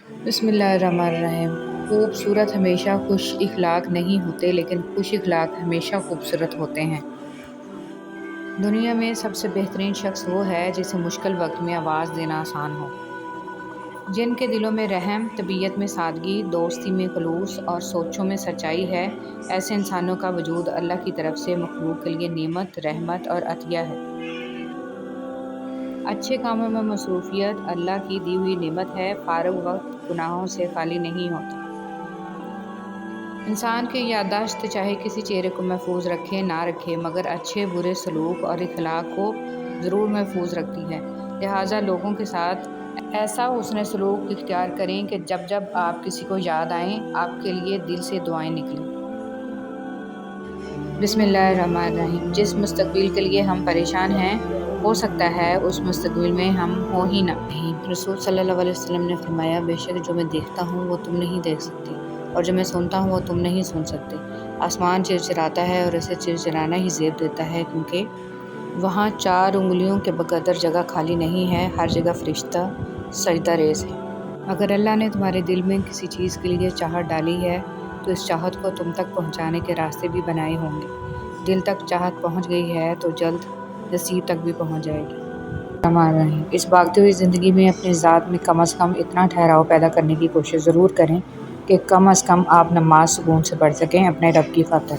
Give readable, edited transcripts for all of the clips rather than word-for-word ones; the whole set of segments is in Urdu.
بسم اللہ الرحمن الرحیم۔ خوبصورت ہمیشہ خوش اخلاق نہیں ہوتے، لیکن خوش اخلاق ہمیشہ خوبصورت ہوتے ہیں۔ دنیا میں سب سے بہترین شخص وہ ہے جسے مشکل وقت میں آواز دینا آسان ہو، جن کے دلوں میں رحم، طبیعت میں سادگی، دوستی میں خلوص اور سوچوں میں سچائی ہے۔ ایسے انسانوں کا وجود اللہ کی طرف سے مخلوق کے لیے نعمت، رحمت اور عطیہ ہے۔ اچھے کاموں میں مصروفیت اللہ کی دی ہوئی نعمت ہے۔ فارغ وقت گناہوں سے خالی نہیں ہوتا۔ انسان کی یادداشت چاہے کسی چہرے کو محفوظ رکھے نہ رکھے، مگر اچھے برے سلوک اور اخلاق کو ضرور محفوظ رکھتی ہے۔ لہٰذا لوگوں کے ساتھ ایسا حسن سلوک اختیار کریں کہ جب جب آپ کسی کو یاد آئیں، آپ کے لیے دل سے دعائیں نکلیں۔ بسم اللہ الرحمن الرحیم۔ جس مستقبل کے لیے ہم پریشان ہیں، ہو سکتا ہے اس مستقبل میں ہم ہو ہی نہ۔ رسول صلی اللہ علیہ وسلم نے فرمایا، بے شک جو میں دیکھتا ہوں وہ تم نہیں دیکھ سکتی، اور جو میں سنتا ہوں وہ تم نہیں سن سکتے۔ آسمان چرچراتا ہے اور اسے چرچرانا ہی زیب دیتا ہے، کیونکہ وہاں 4 انگلیوں کے بقدر جگہ خالی نہیں ہے، ہر جگہ فرشتہ سجدہ ریز ہے۔ اگر اللہ نے تمہارے دل میں کسی چیز کے لیے چاہت ڈالی ہے تو اس چاہت کو تم تک پہنچانے کے راستے بھی بنائے ہوں گے۔ دل تک چاہت پہنچ گئی ہے تو جلد نصیب تک بھی پہنچ جائے گی۔ الرحمن الرحیم۔ اس بھاگتی ہوئی زندگی میں اپنی ذات میں کم از کم اتنا ٹھہراؤ پیدا کرنے کی کوشش ضرور کریں کہ کم از کم آپ نماز سکون سے پڑھ سکیں اپنے رب کی خاطر۔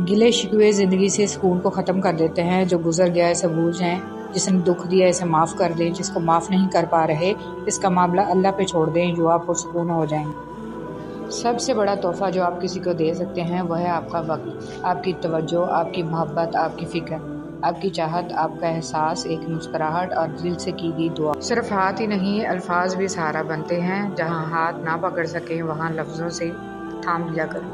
گلے شکوے زندگی سے سکون کو ختم کر دیتے ہیں۔ جو گزر گیا اسے بھول جائیں، جس نے دکھ دیا اسے معاف کر دیں، جس کو معاف نہیں کر پا رہے اس کا معاملہ اللہ پہ چھوڑ دیں، جو آپ پرسکون ہو جائیں گے۔ سب سے بڑا تحفہ جو آپ کسی کو دے سکتے ہیں وہ ہے آپ کا وقت، آپ کی توجہ، آپ کی محبت، آپ کی فکر، آپ کی چاہت، آپ کا احساس، ایک مسکراہٹ اور دل سے کی گئی دعا۔ صرف ہاتھ ہی نہیں، الفاظ بھی سہارا بنتے ہیں۔ جہاں ہاتھ نہ پکڑ سکیں وہاں لفظوں سے تھام لیا کریں۔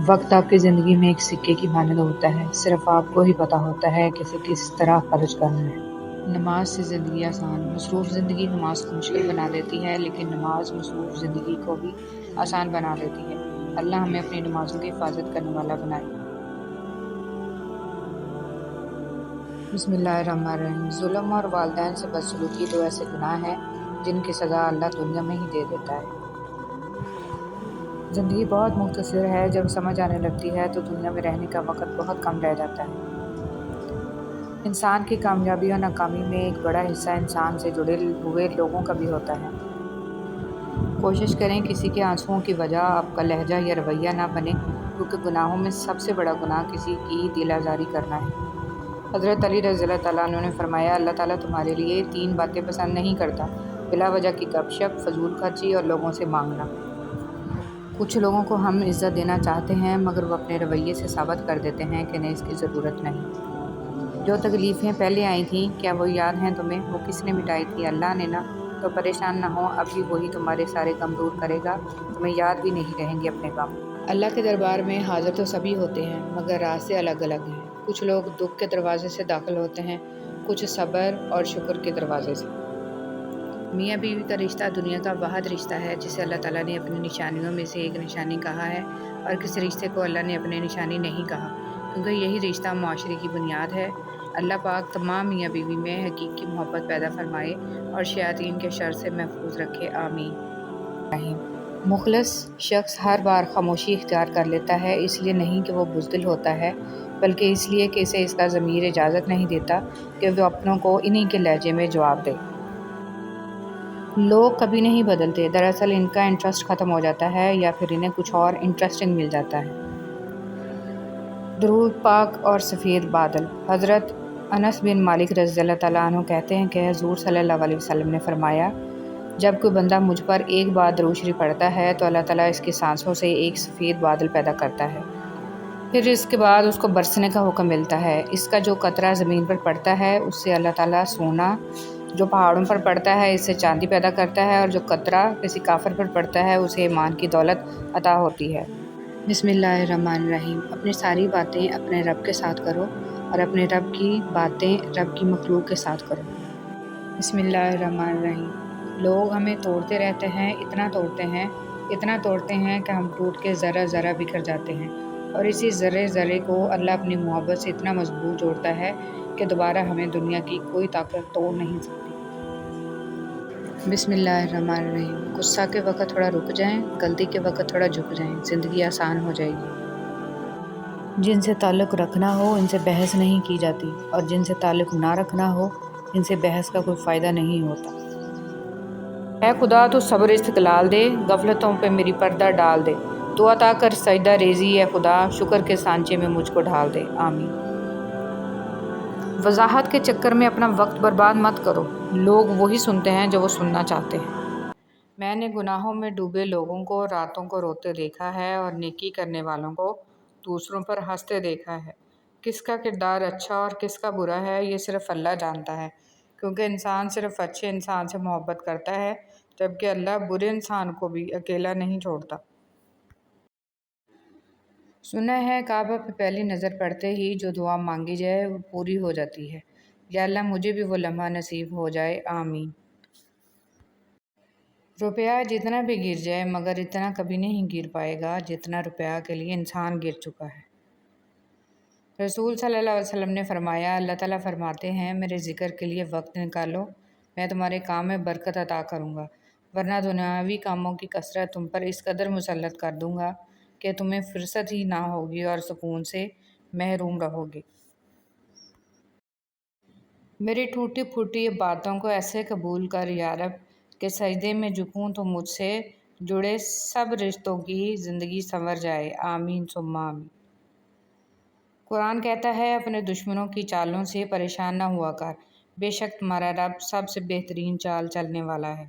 وقت آپ کی زندگی میں ایک سکے کی مانند ہوتا ہے، صرف آپ کو ہی پتہ ہوتا ہے کہ اسے کس طرح خرچ کرنا ہے۔ نماز سے زندگی آسان۔ مصروف زندگی نماز کو مشکل بنا دیتی ہے، لیکن نماز مصروف زندگی کو بھی آسان بنا دیتی ہے۔ اللہ ہمیں اپنی نمازوں کی حفاظت کرنے والا بنائے۔ بسم اللہ الرحمن الرحیم۔ ظلم اور والدین سے بدسلوکی 2 ایسے گناہ ہیں جن کی سزا اللہ دنیا میں ہی دے دیتا ہے۔ زندگی بہت مختصر ہے، جب سمجھ آنے لگتی ہے تو دنیا میں رہنے کا وقت بہت کم رہ جاتا ہے۔ انسان کی کامیابی اور ناکامی میں ایک بڑا حصہ انسان سے جڑے ہوئے لوگوں کا بھی ہوتا ہے۔ کوشش کریں کسی کے آنسوؤں کی وجہ آپ کا لہجہ یا رویہ نہ بنے، کیونکہ گناہوں میں سب سے بڑا گناہ کسی کی دل آزاری کرنا ہے۔ حضرت علی رضی اللہ تعالیٰ عنہ نے فرمایا، اللہ تعالیٰ تمہارے لیے 3 باتیں پسند نہیں کرتا: بلا وجہ کی گپ شپ، فضول خرچی اور لوگوں سے مانگنا۔ کچھ لوگوں کو ہم عزت دینا چاہتے ہیں مگر وہ اپنے رویے سے ثابت کر دیتے ہیں کہ انہیں اس کی ضرورت نہیں۔ جو تکلیفیں پہلے آئی تھیں کیا وہ یاد ہیں تمہیں؟ وہ کس نے مٹائی تھی؟ اللہ نے نا۔ تو پریشان نہ ہو، ابھی وہی تمہارے سارے غم دور کرے گا، تمہیں یاد بھی نہیں رہیں گے اپنے غم۔ اللہ کے دربار میں حاضر تو سبھی ہوتے ہیں مگر راستے الگ الگ ہیں۔ کچھ لوگ دکھ کے دروازے سے داخل ہوتے ہیں، کچھ صبر اور شکر کے دروازے سے۔ میاں بیوی کا رشتہ دنیا کا واحد رشتہ ہے جسے اللہ تعالیٰ نے اپنی نشانیوں میں سے ایک نشانی کہا ہے، اور کسی رشتے کو اللہ نے اپنی نشانی نہیں کہا، کیونکہ یہی رشتہ معاشرے کی بنیاد ہے۔ اللہ پاک تمام میاں بیوی میں حقیقی محبت پیدا فرمائے اور شیاطین کے شر سے محفوظ رکھے، آمین۔ مخلص شخص ہر بار خاموشی اختیار کر لیتا ہے، اس لیے نہیں کہ وہ بزدل ہوتا ہے، بلکہ اس لیے کہ اسے اس کا ضمیر اجازت نہیں دیتا کہ وہ اپنوں کو انہی کے لہجے میں جواب دے۔ لوگ کبھی نہیں بدلتے، دراصل ان کا انٹرسٹ ختم ہو جاتا ہے یا پھر انہیں کچھ اور انٹرسٹنگ مل جاتا ہے۔ درود پاک اور سفید بادل۔ حضرت انس بن مالک رضی اللہ تعالیٰ عنہ کہتے ہیں کہ حضور صلی اللہ علیہ وسلم نے فرمایا، جب کوئی بندہ مجھ پر ایک بار درود شریف پڑھتا ہے تو اللہ تعالیٰ اس کی سانسوں سے ایک سفید بادل پیدا کرتا ہے، پھر اس کے بعد اس کو برسنے کا حکم ملتا ہے۔ اس کا جو قطرہ زمین پر پڑتا ہے اس سے اللہ تعالیٰ سونا، جو پہاڑوں پر پڑتا ہے اس سے چاندی پیدا کرتا ہے، اور جو قطرہ کسی کافر پر پڑتا ہے اسے ایمان کی دولت عطا ہوتی ہے۔ بسم اللہ الرحمن الرحیم۔ اپنی ساری باتیں اپنے رب کے ساتھ کرو اور اپنے رب کی باتیں رب کی مخلوق کے ساتھ کرو۔ بسم اللہ الرحمن الرحیم۔ لوگ ہمیں توڑتے رہتے ہیں، اتنا توڑتے ہیں کہ ہم ٹوٹ کے ذرہ ذرہ بکھر جاتے ہیں، اور اسی ذرے ذرے کو اللہ اپنی محبت سے اتنا مضبوط جوڑتا ہے کہ دوبارہ ہمیں دنیا کی کوئی طاقت توڑ نہیں سکتی۔ بسم اللہ الرحمن الرحیم۔ غصہ کے وقت تھوڑا رک جائیں، غلطی کے وقت تھوڑا جھک جائیں، زندگی آسان ہو جائے گی۔ جن سے تعلق رکھنا ہو ان سے بحث نہیں کی جاتی، اور جن سے تعلق نہ رکھنا ہو ان سے بحث کا کوئی فائدہ نہیں ہوتا۔ اے خدا تو صبر استقلال دے، غفلتوں پہ میری پردہ ڈال دے، تو عطا کر سجدہ ریزی اے خدا، شکر کے سانچے میں مجھ کو ڈھال دے، آمین۔ وضاحت کے چکر میں اپنا وقت برباد مت کرو، لوگ وہی سنتے ہیں جو وہ سننا چاہتے ہیں۔ میں نے گناہوں میں ڈوبے لوگوں کو راتوں کو روتے دیکھا ہے، اور نیکی کرنے والوں کو دوسروں پر ہنستے دیکھا ہے۔ کس کا کردار اچھا اور کس کا برا ہے یہ صرف اللہ جانتا ہے، کیونکہ انسان صرف اچھے انسان سے محبت کرتا ہے، جبکہ اللہ برے انسان کو بھی اکیلا نہیں چھوڑتا۔ سنا ہے کعبہ پہ پہلی نظر پڑتے ہی جو دعا مانگی جائے وہ پوری ہو جاتی ہے۔ یا اللہ مجھے بھی وہ لمحہ نصیب ہو جائے، آمین۔ روپیہ جتنا بھی گر جائے مگر اتنا کبھی نہیں گر پائے گا جتنا روپیہ کے لیے انسان گر چکا ہے۔ رسول صلی اللہ علیہ وسلم نے فرمایا، اللہ تعالیٰ فرماتے ہیں میرے ذکر کے لیے وقت نکالو، میں تمہارے کام میں برکت عطا کروں گا، ورنہ دنیاوی کاموں کی کثرت تم پر اس قدر مسلط کر دوں گا کہ تمہیں فرصت ہی نہ ہوگی اور سکون سے محروم رہو گے۔ میری ٹوٹی پھوٹی باتوں کو ایسے قبول کر یا رب کہ سجدے میں جھکوں تو مجھ سے جڑے سب رشتوں کی زندگی سنور جائے، آمین ثم آمین۔ قرآن کہتا ہے اپنے دشمنوں کی چالوں سے پریشان نہ ہوا کر، بے شک تمہارا رب سب سے بہترین چال چلنے والا ہے۔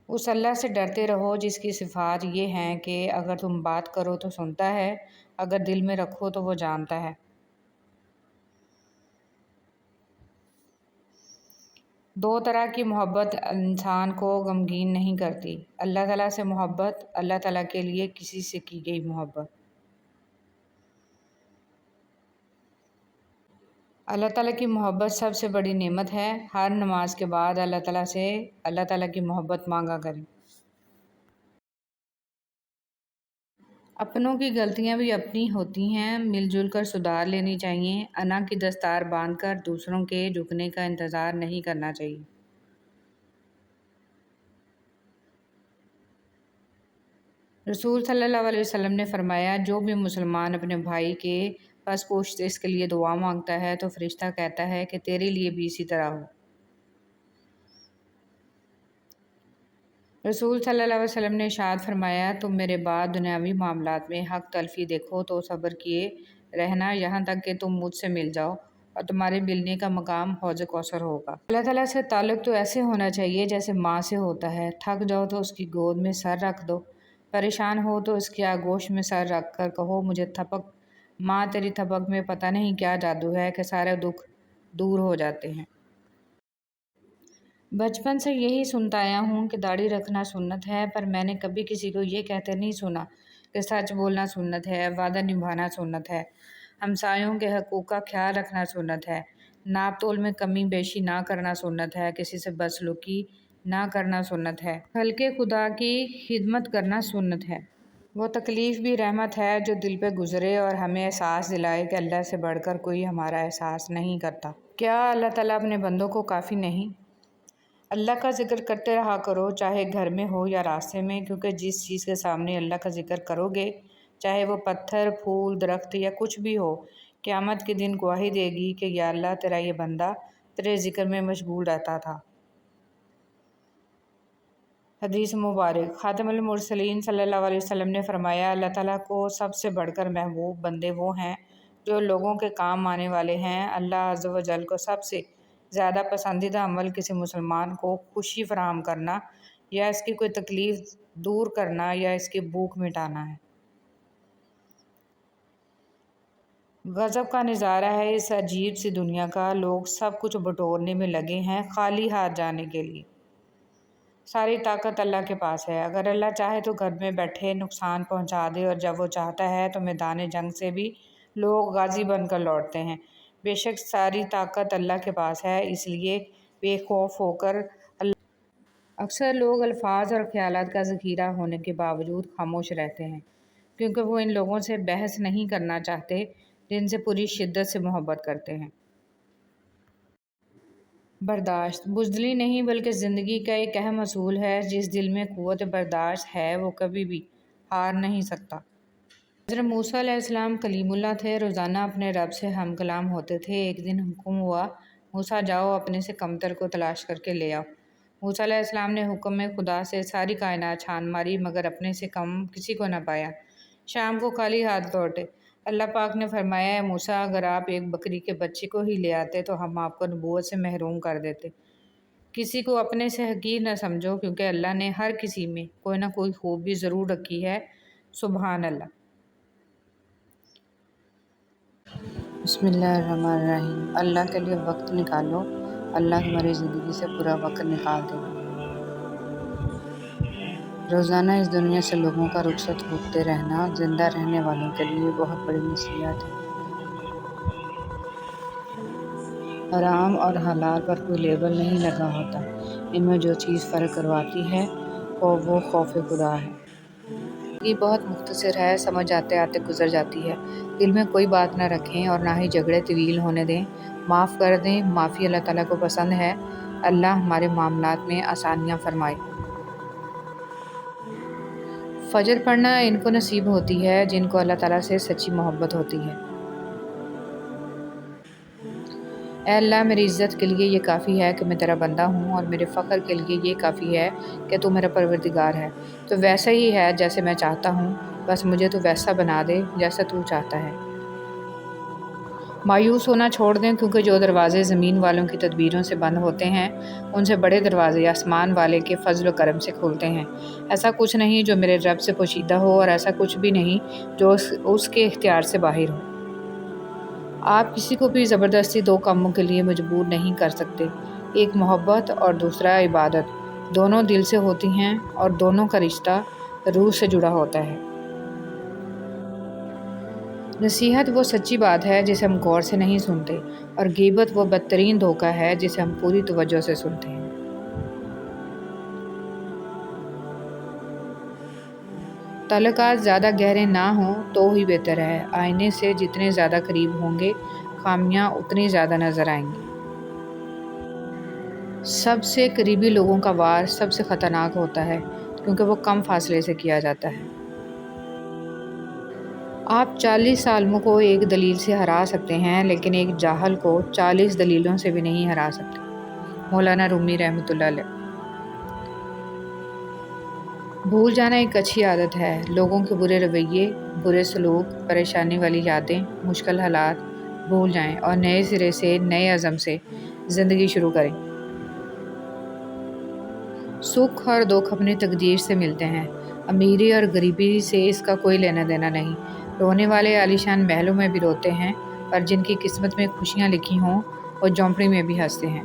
اس اللہ سے ڈرتے رہو جس کی صفات یہ ہیں کہ اگر تم بات کرو تو سنتا ہے، اگر دل میں رکھو تو وہ جانتا ہے۔ دو طرح کی محبت انسان کو غمگین نہیں کرتی، اللہ تعالیٰ سے محبت، اللہ تعالیٰ کے لیے کسی سے کی گئی محبت۔ اللہ تعالیٰ کی محبت سب سے بڑی نعمت ہے، ہر نماز کے بعد اللہ تعالیٰ سے اللہ تعالیٰ کی محبت مانگا کریں۔ اپنوں کی غلطیاں بھی اپنی ہوتی ہیں، مل جل کر سدھار لینی چاہیے، انا کی دستار باندھ کر دوسروں کے جھکنے کا انتظار نہیں کرنا چاہیے۔ رسول صلی اللہ علیہ وسلم نے فرمایا، جو بھی مسلمان اپنے بھائی کے پس پوچھ اس کے لیے دعا مانگتا ہے تو فرشتہ کہتا ہے کہ تیرے لیے بھی اسی طرح ہو۔ رسول صلی اللہ علیہ وسلم نے ارشاد فرمایا، تم میرے بعد دنیاوی معاملات میں حق تلفی دیکھو تو صبر کیے رہنا یہاں تک کہ تم مجھ سے مل جاؤ، اور تمہارے ملنے کا مقام حوض کوثر ہوگا۔ اللہ تعالیٰ سے تعلق تو ایسے ہونا چاہیے جیسے ماں سے ہوتا ہے، تھک جاؤ تو اس کی گود میں سر رکھ دو، پریشان ہو تو اس کی آغوش میں سر رکھ کر کہو مجھے تھپک، ماں تیری تھپک میں پتہ نہیں کیا جادو ہے کہ سارے دکھ دور ہو جاتے ہیں۔ بچپن سے یہی سنتا آیا ہوں کہ داڑھی رکھنا سنت ہے، پر میں نے کبھی کسی کو یہ کہتے نہیں سنا کہ سچ بولنا سنت ہے، وعدہ نبھانا سنت ہے، ہمسایوں کے حقوق کا خیال رکھنا سنت ہے، ناپ تول میں کمی بیشی نہ کرنا سنت ہے، کسی سے بدسلوکی نہ کرنا سنت ہے، خلق خدا کی خدمت کرنا سنت ہے۔ وہ تکلیف بھی رحمت ہے جو دل پہ گزرے اور ہمیں احساس دلائے کہ اللہ سے بڑھ کر کوئی ہمارا احساس نہیں کرتا۔ کیا اللہ تعالیٰ اپنے بندوں کو کافی نہیں؟ اللہ کا ذکر کرتے رہا کرو، چاہے گھر میں ہو یا راستے میں، کیونکہ جس چیز کے سامنے اللہ کا ذکر کرو گے، چاہے وہ پتھر، پھول، درخت یا کچھ بھی ہو، قیامت کے دن گواہی دے گی کہ یا اللہ تیرا یہ بندہ تیرے ذکر میں مشغول رہتا تھا۔ حدیث مبارک۔ خاتم المرسلین صلی اللہ علیہ وسلم نے فرمایا، اللہ تعالیٰ کو سب سے بڑھ کر محبوب بندے وہ ہیں جو لوگوں کے کام آنے والے ہیں۔ اللہ عز و جل کو سب سے زیادہ پسندیدہ عمل کسی مسلمان کو خوشی فراہم کرنا یا اس کی کوئی تکلیف دور کرنا یا اس کی بھوک مٹانا ہے۔ غضب کا نظارہ ہے اس عجیب سی دنیا کا، لوگ سب کچھ بٹورنے میں لگے ہیں خالی ہاتھ جانے کے لیے۔ ساری طاقت اللہ کے پاس ہے، اگر اللہ چاہے تو گھر میں بیٹھے نقصان پہنچا دے، اور جب وہ چاہتا ہے تو میدان جنگ سے بھی لوگ غازی بن کر لوٹتے ہیں۔ بے شک ساری طاقت اللہ کے پاس ہے، اس لیے بے خوف ہو کر اللہ۔ اکثر لوگ الفاظ اور خیالات کا ذخیرہ ہونے کے باوجود خاموش رہتے ہیں، کیونکہ وہ ان لوگوں سے بحث نہیں کرنا چاہتے جن سے پوری شدت سے محبت کرتے ہیں۔ برداشت بزدلی نہیں بلکہ زندگی کا ایک اہم اصول ہے۔ جس دل میں قوت برداشت ہے وہ کبھی بھی ہار نہیں سکتا۔ حضرت موسیٰ علیہ السلام کلیم اللہ تھے، روزانہ اپنے رب سے ہم کلام ہوتے تھے۔ ایک دن حکم ہوا، موسیٰ جاؤ اپنے سے کمتر کو تلاش کر کے لے آؤ۔ موسیٰ علیہ السلام نے حکم میں خدا سے ساری کائنات چھان ماری مگر اپنے سے کم کسی کو نہ پایا۔ شام کو خالی ہاتھ لوٹے۔ اللہ پاک نے فرمایا، اے موسیٰ، اگر آپ ایک بکری کے بچے کو ہی لے آتے تو ہم آپ کو نبوت سے محروم کر دیتے۔ کسی کو اپنے سے حقیر نہ سمجھو، کیونکہ اللہ نے ہر کسی میں کوئی نہ کوئی خوبی ضرور رکھی ہے۔ سبحان اللہ۔ بسم اللہ الرحمن الرحیم۔ اللہ کے لیے وقت نکالو، اللہ تمہاری زندگی سے پورا وقت نکال دے گا۔ روزانہ اس دنیا سے لوگوں کا رخصت ہوتے رہنا زندہ رہنے والوں کے لیے بہت بڑی نصیحت ہے۔ حرام اور حلال پر کوئی لیبل نہیں لگا ہوتا، ان میں جو چیز فرق کرواتی ہے وہ خوف خدا ہے۔ یہ بہت مختصر ہے، سمجھ آتے آتے گزر جاتی ہے۔ دل میں کوئی بات نہ رکھیں اور نہ ہی جھگڑے طویل ہونے دیں۔ معاف کر دیں، معافی اللہ تعالیٰ کو پسند ہے۔ اللہ ہمارے معاملات میں آسانیاں فرمائے۔ فجر پڑھنا ان کو نصیب ہوتی ہے جن کو اللہ تعالیٰ سے سچی محبت ہوتی ہے۔ اے اللہ، میری عزت کے لیے یہ کافی ہے کہ میں تیرا بندہ ہوں، اور میرے فخر کے لیے یہ کافی ہے کہ تو میرا پروردگار ہے۔ تو ویسا ہی ہے جیسے میں چاہتا ہوں، بس مجھے تو ویسا بنا دے جیسا تو چاہتا ہے۔ مایوس ہونا چھوڑ دیں، کیونکہ جو دروازے زمین والوں کی تدبیروں سے بند ہوتے ہیں ان سے بڑے دروازے آسمان والے کے فضل و کرم سے کھلتے ہیں۔ ایسا کچھ نہیں جو میرے رب سے پوشیدہ ہو، اور ایسا کچھ بھی نہیں جو اس کے اختیار سے باہر ہو۔ آپ کسی کو بھی زبردستی دو کاموں کے لیے مجبور نہیں کر سکتے۔ ایک محبت اور دوسرا عبادت، دونوں دل سے ہوتی ہیں اور دونوں کا رشتہ روح سے جڑا ہوتا ہے۔ نصیحت وہ سچی بات ہے جسے ہم غور سے نہیں سنتے، اور غیبت وہ بدترین دھوکہ ہے جسے ہم پوری توجہ سے سنتے ہیں۔ تعلقات زیادہ گہرے نہ ہوں تو ہی بہتر ہے۔ آئینے سے جتنے زیادہ قریب ہوں گے خامیاں اتنی زیادہ نظر آئیں گی۔ سب سے قریبی لوگوں کا وار سب سے خطرناک ہوتا ہے، کیونکہ وہ کم فاصلے سے کیا جاتا ہے۔ آپ 40 عالموں کو ایک دلیل سے ہرا سکتے ہیں، لیکن ایک جاہل کو 40 دلیلوں سے بھی نہیں ہرا سکتے۔ مولانا رومی رحمۃ اللہ علیہ۔ بھول جانا ایک اچھی عادت ہے۔ لوگوں کے برے رویے، برے سلوک، پریشانی والی یادیں، مشکل حالات بھول جائیں اور نئے سرے سے، نئے عزم سے زندگی شروع کریں۔ سکھ اور دکھ اپنی تقدیر سے ملتے ہیں، امیری اور غریبی سے اس کا کوئی لینا دینا نہیں۔ رونے والے عالیشان محلوں میں بھی روتے ہیں، اور جن کی قسمت میں خوشیاں لکھی ہوں وہ جھونپڑی میں بھی ہنستے ہیں۔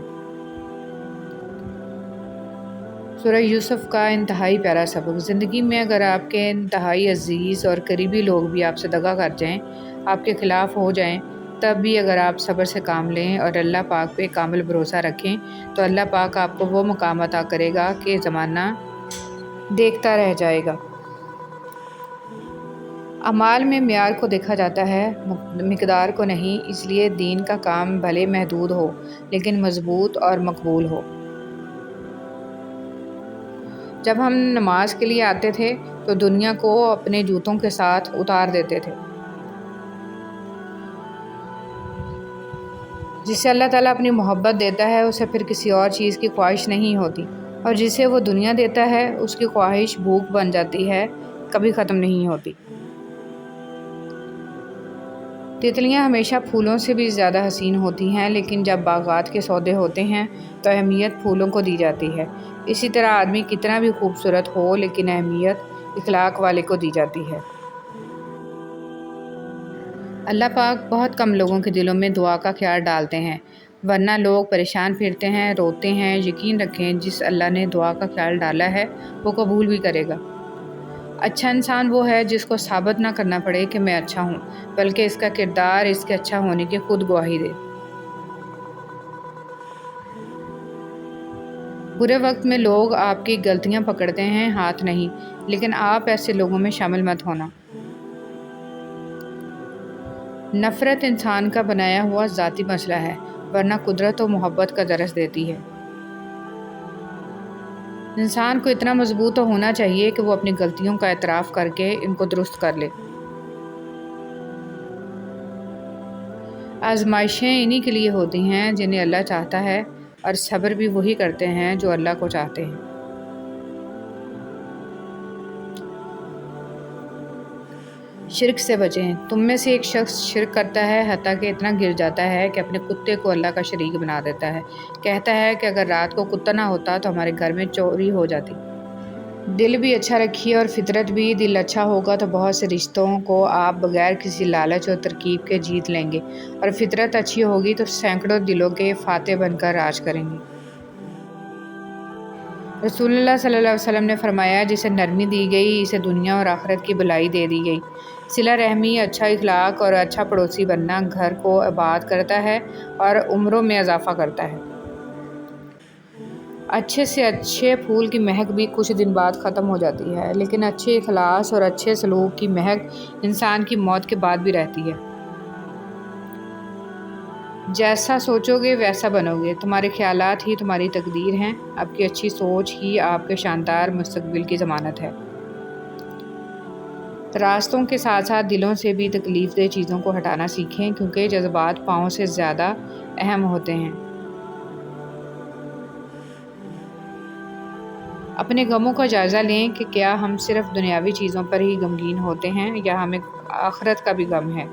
سورہ یوسف کا انتہائی پیارا سبق۔ زندگی میں اگر آپ کے انتہائی عزیز اور قریبی لوگ بھی آپ سے دغا کر جائیں، آپ کے خلاف ہو جائیں، تب بھی اگر آپ صبر سے کام لیں اور اللہ پاک پہ کامل بھروسہ رکھیں تو اللہ پاک آپ کو وہ مقام عطا کرے گا کہ زمانہ دیکھتا رہ جائے گا۔ اعمال میں معیار کو دیکھا جاتا ہے، مقدار کو نہیں، اس لیے دین کا کام بھلے محدود ہو لیکن مضبوط اور مقبول ہو۔ جب ہم نماز کے لیے آتے تھے تو دنیا کو اپنے جوتوں کے ساتھ اتار دیتے تھے۔ جسے اللہ تعالیٰ اپنی محبت دیتا ہے اسے پھر کسی اور چیز کی خواہش نہیں ہوتی، اور جسے وہ دنیا دیتا ہے اس کی خواہش بھوک بن جاتی ہے، کبھی ختم نہیں ہوتی۔ تتلیاں ہمیشہ پھولوں سے بھی زیادہ حسین ہوتی ہیں، لیکن جب باغات کے سودے ہوتے ہیں تو اہمیت پھولوں کو دی جاتی ہے۔ اسی طرح آدمی کتنا بھی خوبصورت ہو لیکن اہمیت اخلاق والے کو دی جاتی ہے۔ اللہ پاک بہت کم لوگوں کے دلوں میں دعا کا خیال ڈالتے ہیں، ورنہ لوگ پریشان پھرتے ہیں، روتے ہیں۔ یقین رکھیں جس اللہ نے دعا کا خیال ڈالا ہے وہ قبول بھی کرے گا۔ اچھا انسان وہ ہے جس کو ثابت نہ کرنا پڑے کہ میں اچھا ہوں، بلکہ اس کا کردار اس کے اچھا ہونے کی خود گواہی دے۔ برے وقت میں لوگ آپ کی غلطیاں پکڑتے ہیں، ہاتھ نہیں، لیکن آپ ایسے لوگوں میں شامل مت ہونا۔ نفرت انسان کا بنایا ہوا ذاتی مسئلہ ہے، ورنہ قدرت و محبت کا درس دیتی ہے۔ انسان کو اتنا مضبوط ہونا چاہیے کہ وہ اپنی غلطیوں کا اعتراف کر کے ان کو درست کر لے۔ آزمائشیں انہی کے لیے ہوتی ہیں جنہیں اللہ چاہتا ہے، اور صبر بھی وہی کرتے ہیں جو اللہ کو چاہتے ہیں۔ شرک سے بچیں۔ تم میں سے ایک شخص شرک کرتا ہے حتیٰ کہ اتنا گر جاتا ہے کہ اپنے کتے کو اللہ کا شریک بنا دیتا ہے۔ کہتا ہے کہ اگر رات کو کتا نہ ہوتا تو ہمارے گھر میں چوری ہو جاتی۔ دل بھی اچھا رکھیے اور فطرت بھی۔ دل اچھا ہوگا تو بہت سے رشتوں کو آپ بغیر کسی لالچ اور ترکیب کے جیت لیں گے، اور فطرت اچھی ہوگی تو سینکڑوں دلوں کے فاتح بن کر راج کریں گے۔ رسول اللہ صلی اللہ علیہ وسلم نے فرمایا، جسے نرمی دی گئی اسے دنیا اور آخرت کی بھلائی دے دی گئی۔ صلہ رحمی، اچھا اخلاق اور اچھا پڑوسی بننا گھر کو آباد کرتا ہے اور عمروں میں اضافہ کرتا ہے۔ اچھے سے اچھے پھول کی مہک بھی کچھ دن بعد ختم ہو جاتی ہے، لیکن اچھے اخلاص اور اچھے سلوک کی مہک انسان کی موت کے بعد بھی رہتی ہے۔ جیسا سوچو گے ویسا بنو گے۔ تمہارے خیالات ہی تمہاری تقدیر ہیں۔ آپ کی اچھی سوچ ہی آپ کے شاندار مستقبل کی ضمانت ہے۔ راستوں کے ساتھ ساتھ دلوں سے بھی تکلیف دہ چیزوں کو ہٹانا سیکھیں، کیونکہ جذبات پاؤں سے زیادہ اہم ہوتے ہیں۔ اپنے غموں کا جائزہ لیں کہ کیا ہم صرف دنیاوی چیزوں پر ہی غمگین ہوتے ہیں یا ہمیں آخرت کا بھی غم ہے۔